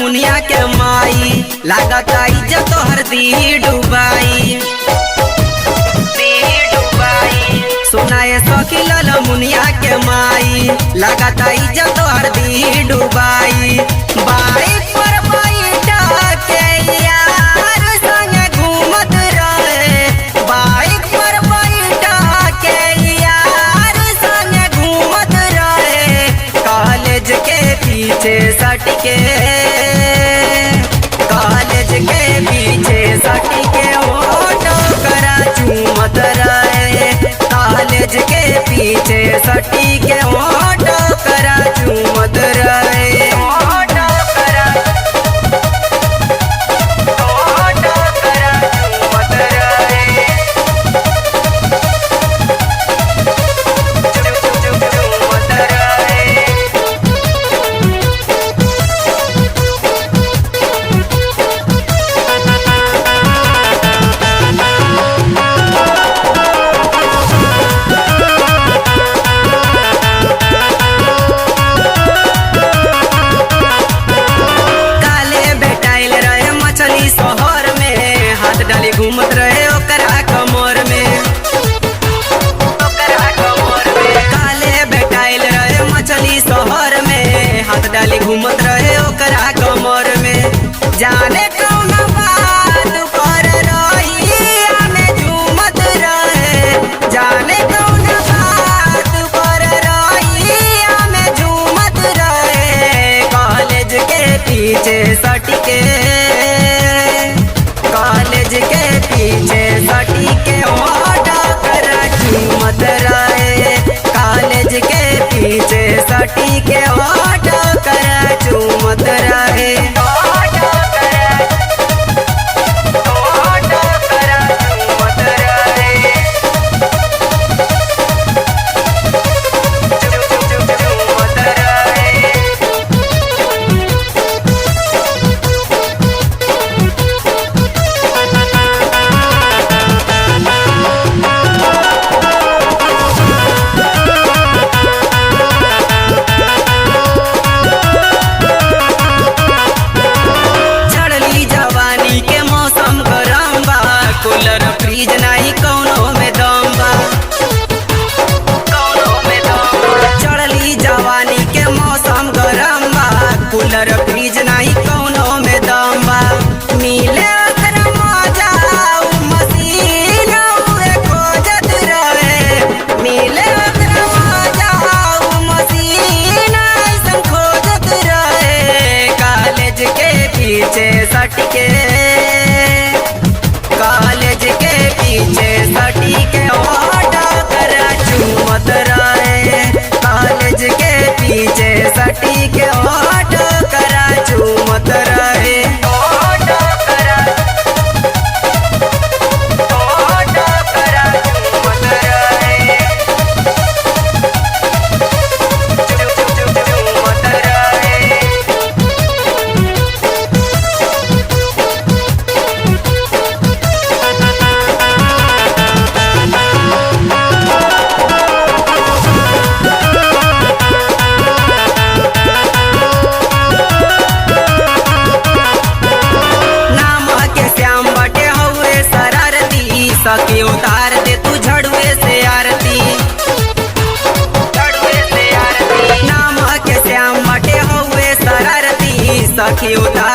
मुनिया के माई लागत इज्जत तोहर दी डुबाई सुनाए सखी लल मुनिया के माई लागत इज्जत तोहर दी डुबाई बाइक पर बैठा के यार संग घूमत रहे बाइक पर बैठा के यार संग घूमत रहे कॉलेज के पीछे सट के कॉलेज के पीछे सटी के ओटो करा चूमत रहे कॉलेज के पीछे सटी के ओटो करा चूमत रहे ओटो करा चूमत रहे चूमत रहे शहर में हाथ डाली घूमत रहे ओकरा कमर में काले बेटाइल रहे मछली शहर में हाथ डाली घूमत रहे ओकरा कमर में जाने कौन बात पर रही हमें झूमत रहे जाने कौन बात पर रही हमें झूमत रहे कॉलेज के पीछे सट के कॉलेज के पीछे सटी के ओटा करा चूमत रहे कॉलेज के पीछे सटी के ओटा करा चूमत रहे ओटा करा चूमत रहे चूमत रहे कूलर फ्रीज नहीं कौनो में दम बा चढ़ली जवानी के मौसम गरम बा कूलर फ्रीज नहीं कौनो में दम बा मिले ओकरा मजा उ मशीन उहे खोजत रहे मिले ओकरा मजा उ मशीन ऐसन खोजत रहे कॉलेज के पीछे सट के कॉलेज के पीछे सटी के ओटा करा चूमत रहे कॉलेज के पीछे सटी के ओटा करा चूमत रहे ओटा करा चूमत रहे चूमत रहे सखी उतार दे तू झड़ुए से आरती नाम के श्याम बटे हुए शरारती सखी उतार